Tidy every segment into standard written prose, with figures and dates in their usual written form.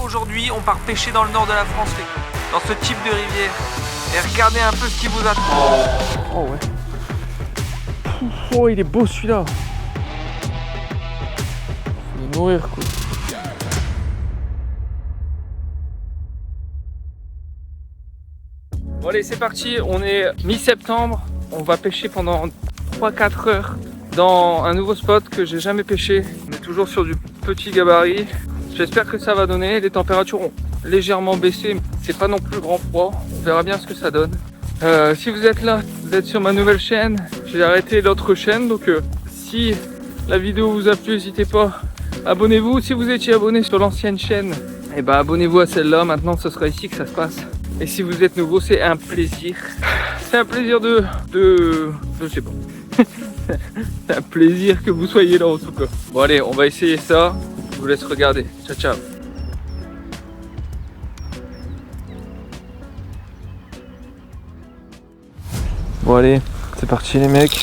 Aujourd'hui, on part pêcher dans le nord de la France, les gars, dans ce type de rivière. Et regardez un peu ce qui vous attend. Oh ouais. Oh, il est beau celui-là. Faut le nourrir quoi. Bon allez, c'est parti. On est mi-septembre. On va pêcher pendant 3-4 heures dans un nouveau spot que j'ai jamais pêché. On est toujours sur du petit gabarit. J'espère que ça va donner. Les températures ont légèrement baissé. C'est pas non plus grand froid. On verra bien ce que ça donne. Si vous êtes là, vous êtes sur ma nouvelle chaîne. J'ai arrêté l'autre chaîne. Donc si la vidéo vous a plu, n'hésitez pas. Abonnez-vous. Si vous étiez abonné sur l'ancienne chaîne, et ben abonnez-vous à celle-là. Maintenant, ce sera ici que ça se passe. Et si vous êtes nouveau, c'est un plaisir. C'est un plaisir de... Je sais pas. C'est un plaisir que vous soyez là en tout cas. Bon allez, on va essayer ça. Je vous laisse regarder. Ciao, ciao. Bon allez, c'est parti les mecs.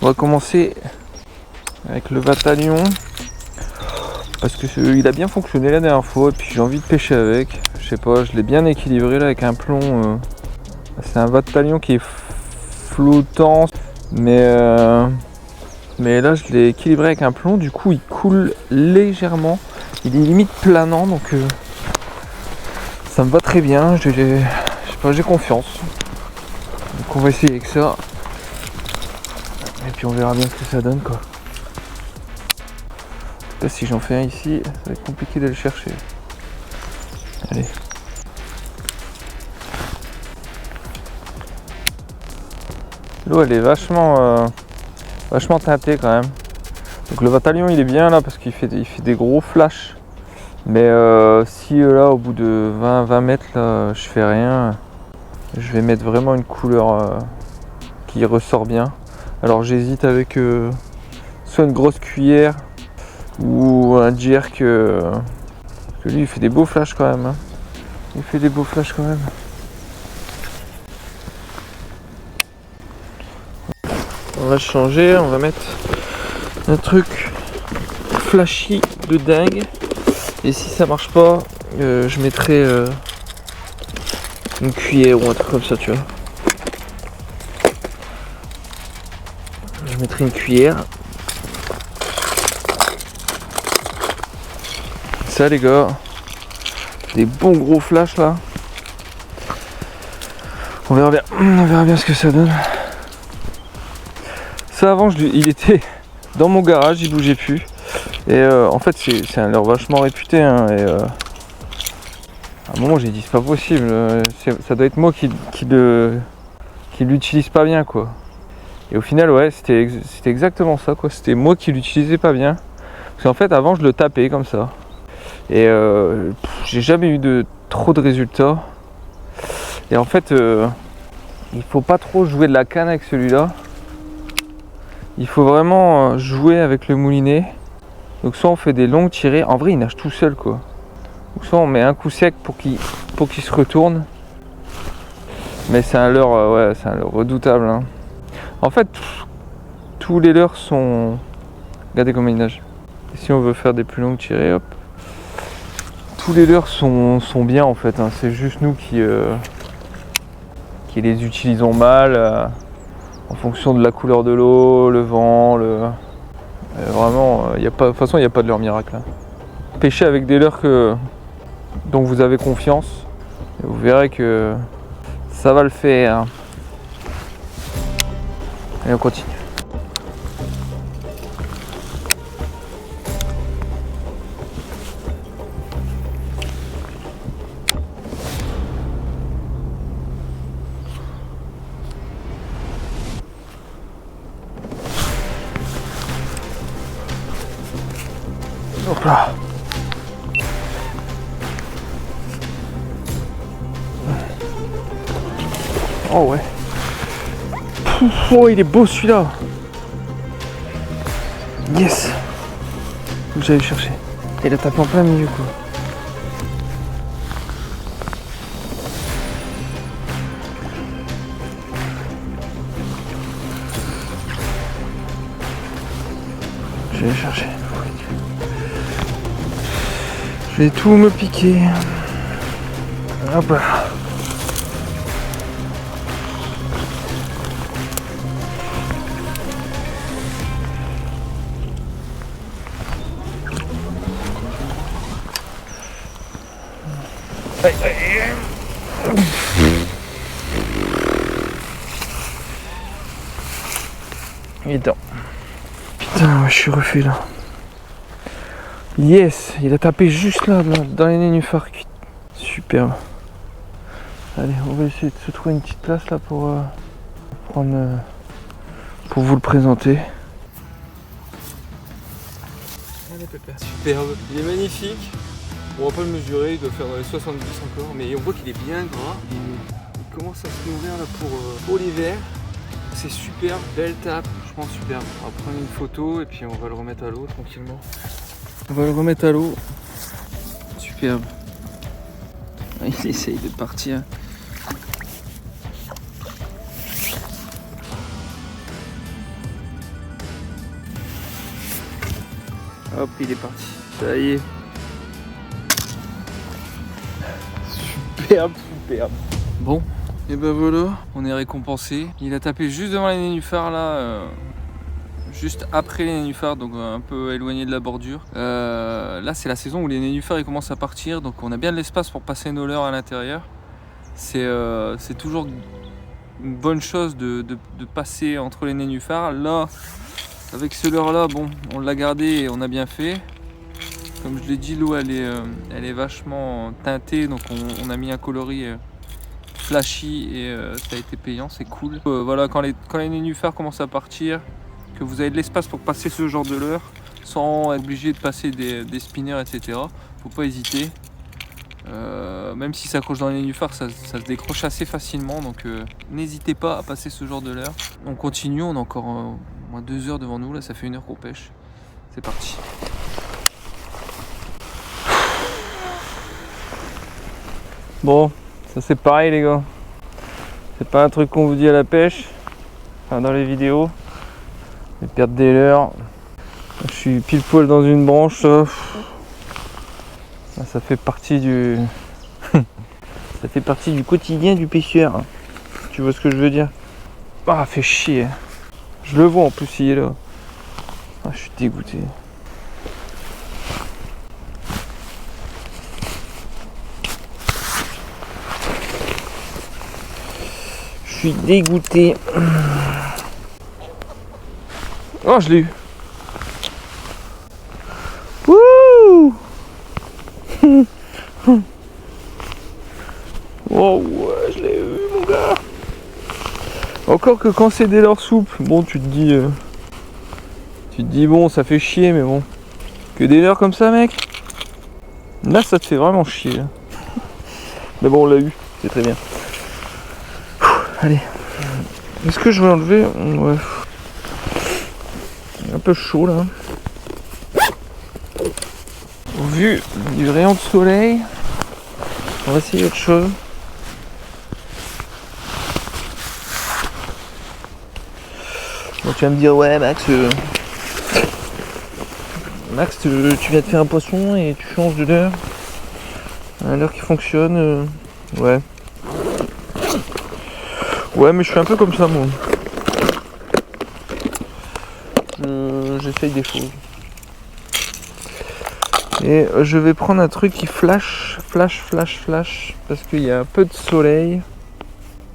On va commencer avec le Vatalion. Parce que il a bien fonctionné la dernière fois. Et puis j'ai envie de pêcher avec. Je sais pas, je l'ai bien équilibré là avec un plomb. C'est un Vatalion qui est flottant. Mais là je l'ai équilibré avec un plomb, du coup il coule légèrement, il est limite planant, donc ça me va très bien, j'ai confiance. Donc on va essayer avec ça, et puis on verra bien ce que ça donne quoi. Là, si j'en fais un ici, ça va être compliqué de le chercher. Allez. L'eau elle est vachement teintée quand même. Donc le Vatalion il est bien là parce qu'il fait des gros flashs. Mais si là au bout de 20 mètres là je fais rien, je vais mettre vraiment une couleur qui ressort bien. Alors j'hésite avec soit une grosse cuillère ou un jerk. Parce que lui il fait des beaux flashs quand même. Hein. Il fait des beaux flashs quand même. On va changer, on va mettre un truc flashy de dingue. Et si ça marche pas, je mettrai une cuillère ou un truc comme ça, tu vois. Je mettrai une cuillère. Ça les gars, des bons gros flashs là. On verra bien ce que ça donne. Ça avant il était dans mon garage, il bougeait plus. Et en fait c'est un leurre vachement réputé hein, et à un moment j'ai dit c'est pas possible, ça doit être moi qui l'utilise pas bien quoi. Et au final ouais c'était exactement ça quoi, c'était moi qui l'utilisais pas bien. Parce qu'en fait avant je le tapais comme ça. Et j'ai jamais eu trop de résultats. Et en fait il faut pas trop jouer de la canne avec celui-là. Il faut vraiment jouer avec le moulinet. Donc soit on fait des longues tirées. En vrai il nage tout seul quoi. Ou soit on met un coup sec pour qu'il se retourne. Mais c'est un leurre ouais, c'est un leurre redoutable hein. En fait tous les leurres sont... Regardez comment il nage. Et si on veut faire des plus longues tirées, hop. Tous les leurres sont bien en fait hein. C'est juste nous qui les utilisons mal. En fonction de la couleur de l'eau, le vent, vraiment, de toute façon, il n'y a pas de leurre miracle. Hein. Pêchez avec des leurres dont vous avez confiance. Et vous verrez que ça va le faire. Allez, on continue. Hop là. Oh ouais. Oh il est beau celui-là. Yes. Faut que j'aille chercher. Il a tapé en plein milieu quoi. Je vais aller chercher. Je vais tout me piquer. Hop là. Aïe, aïe. Il est temps. Putain, ouais, je suis refait là. Yes, il a tapé juste là, dans les nénuphars. Superbe. Allez, on va essayer de se trouver une petite place là pour prendre, pour vous le présenter. Allez pépère. Superbe. Il est magnifique. On va pas le mesurer, il doit faire dans les 70 encore, mais on voit qu'il est bien gras. Il commence à se nourrir là pour l'hiver. C'est superbe, belle tape, franchement superbe. On va prendre une photo et puis on va le remettre à l'eau tranquillement. On va le remettre à l'eau. Superbe. Il essaye de partir. Hop, il est parti. Ça y est. Superbe, superbe. Bon, et ben voilà, on est récompensé. Il a tapé juste devant les nénuphars là, juste après les nénuphars, donc un peu éloigné de la bordure. Là c'est la saison où les nénuphars ils commencent à partir, donc on a bien de l'espace pour passer nos leurres à l'intérieur. C'est toujours une bonne chose de passer entre les nénuphars. Là, avec ce leurre là, bon, on l'a gardé et on a bien fait. Comme je l'ai dit, l'eau elle est vachement teintée, donc on a mis un coloris flashy et ça a été payant, c'est cool. Voilà, quand les nénuphars commencent à partir, que vous avez de l'espace pour passer ce genre de leurre sans être obligé de passer des spinners, etc. Faut pas hésiter. Même si ça accroche dans les nénuphars, ça se décroche assez facilement, donc n'hésitez pas à passer ce genre de leurre. On continue, on a encore au moins 2 heures devant nous, là ça fait 1 heure qu'on pêche. C'est parti. Bon, ça c'est pareil les gars. C'est pas un truc qu'on vous dit à la pêche, enfin dans les vidéos. Mais perdre des leurres. Je suis pile poil dans une branche, ça fait partie du. Ça fait partie du quotidien du pêcheur. Tu vois ce que je veux dire? Ah, fait chier. Je le vois en plus, il est là. Ah, je suis dégoûté. Je suis dégoûté. Oh, je l'ai eu. Wouh. Oh ouais, je l'ai eu mon gars. Encore que quand c'est des leurres souples, bon tu te dis bon ça fait chier mais bon. Que des leurres comme ça mec, là ça te fait vraiment chier là. Mais bon on l'a eu, c'est très bien. Allez. Est-ce que je vais enlever? Ouais. Un peu chaud là. Au vu du rayon de soleil, on va essayer autre chose. Bon, tu vas me dire ouais Max, tu viens de faire un poisson et tu changes de leurre. Un leurre qui fonctionne, ouais. Ouais mais je suis un peu comme ça moi. J'essaye des choses. Et je vais prendre un truc qui flash. Parce qu'il y a un peu de soleil.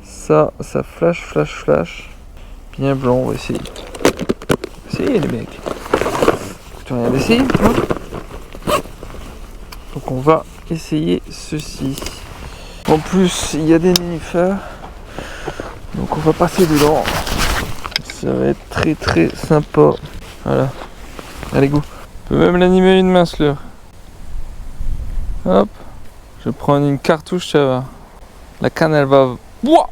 Ça flash. Bien blanc, on va essayer. Essayez les mecs. Tu rien d'essayer, hein? Donc on va essayer ceci. En plus, il y a des nénuphars. Donc on va passer dedans. Ça va être très très sympa. Voilà. Allez go. On peut même l'animer une mince leurre. Hop. Je prends une cartouche, ça va. La canne elle va. Wouah.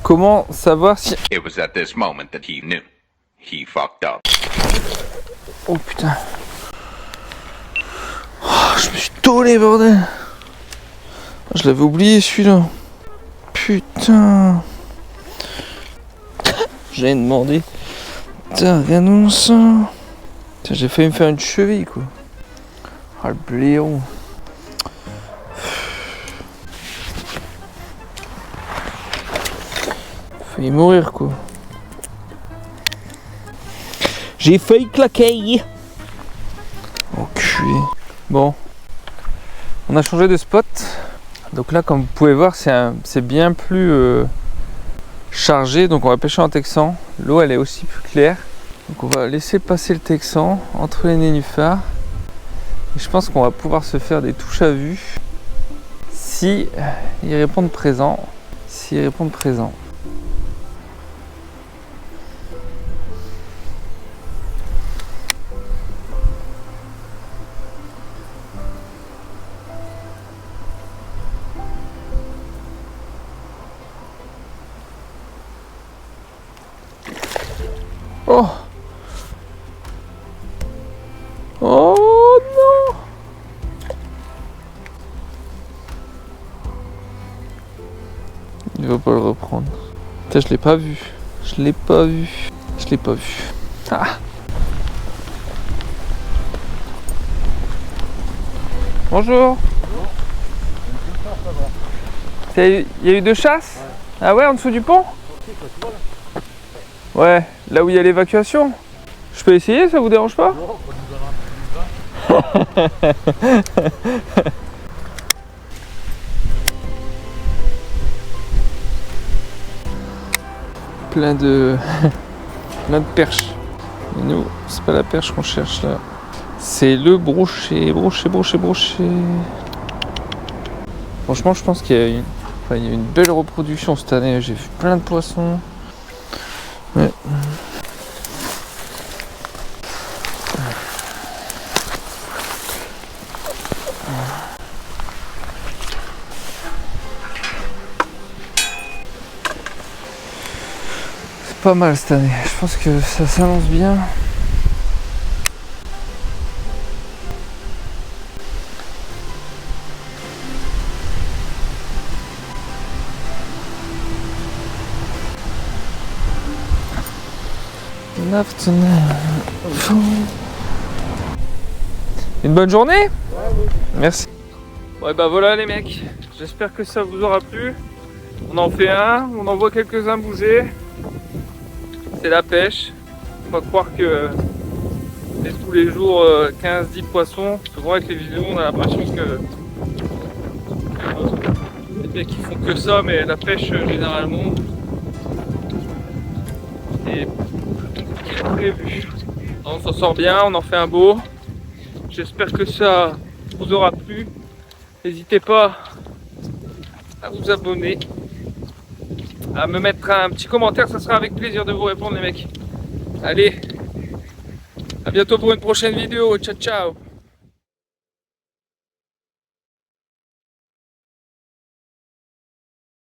Comment savoir si... It was at this moment that he knew. He fucked up. Oh putain. Oh, je me suis tollé bordel. Je l'avais oublié celui-là. Putain. J'avais demandé. Putain, regardons ça. Putain, j'ai failli me faire une cheville quoi. Ah le blaireau. Failli mourir quoi. J'ai failli claquer. Enculé. Bon. On a changé de spot. Donc là comme vous pouvez voir c'est bien plus chargé. Donc on va pêcher en texan. L'eau elle est aussi plus claire. Donc on va laisser passer le texan entre les nénuphars. Et je pense qu'on va pouvoir se faire des touches à vue si ils répondent présent. S'ils répondent présent. Oh! Oh non! Il va pas le reprendre. Putain, je l'ai pas vu. Je l'ai pas vu. Je l'ai pas vu. Ah! Bonjour! Il y a eu de chasse? Ah ouais, en dessous du pont? Ouais, là où il y a l'évacuation. Je peux essayer, ça vous dérange pas? Plein de perches. Mais nous, c'est pas la perche qu'on cherche là. C'est le brochet, brochet. Franchement, je pense qu'il y a une belle reproduction cette année. J'ai vu plein de poissons. Ouais. C'est pas mal cette année. Je pense que ça s'annonce bien. Une bonne journée. Merci. Ouais bah voilà les mecs, j'espère que ça vous aura plu. On en fait un, on en voit quelques-uns bouger. C'est la pêche. Faut pas croire que c'est tous les jours 15-10 poissons. Souvent avec les vidéos on a l'impression que les mecs ils font que ça, mais la pêche généralement est plus compliqué que prévu. On s'en sort bien, on en fait un beau. J'espère que ça vous aura plu. N'hésitez pas à vous abonner, à me mettre un petit commentaire, ça sera avec plaisir de vous répondre les mecs. Allez, à bientôt pour une prochaine vidéo, ciao ciao.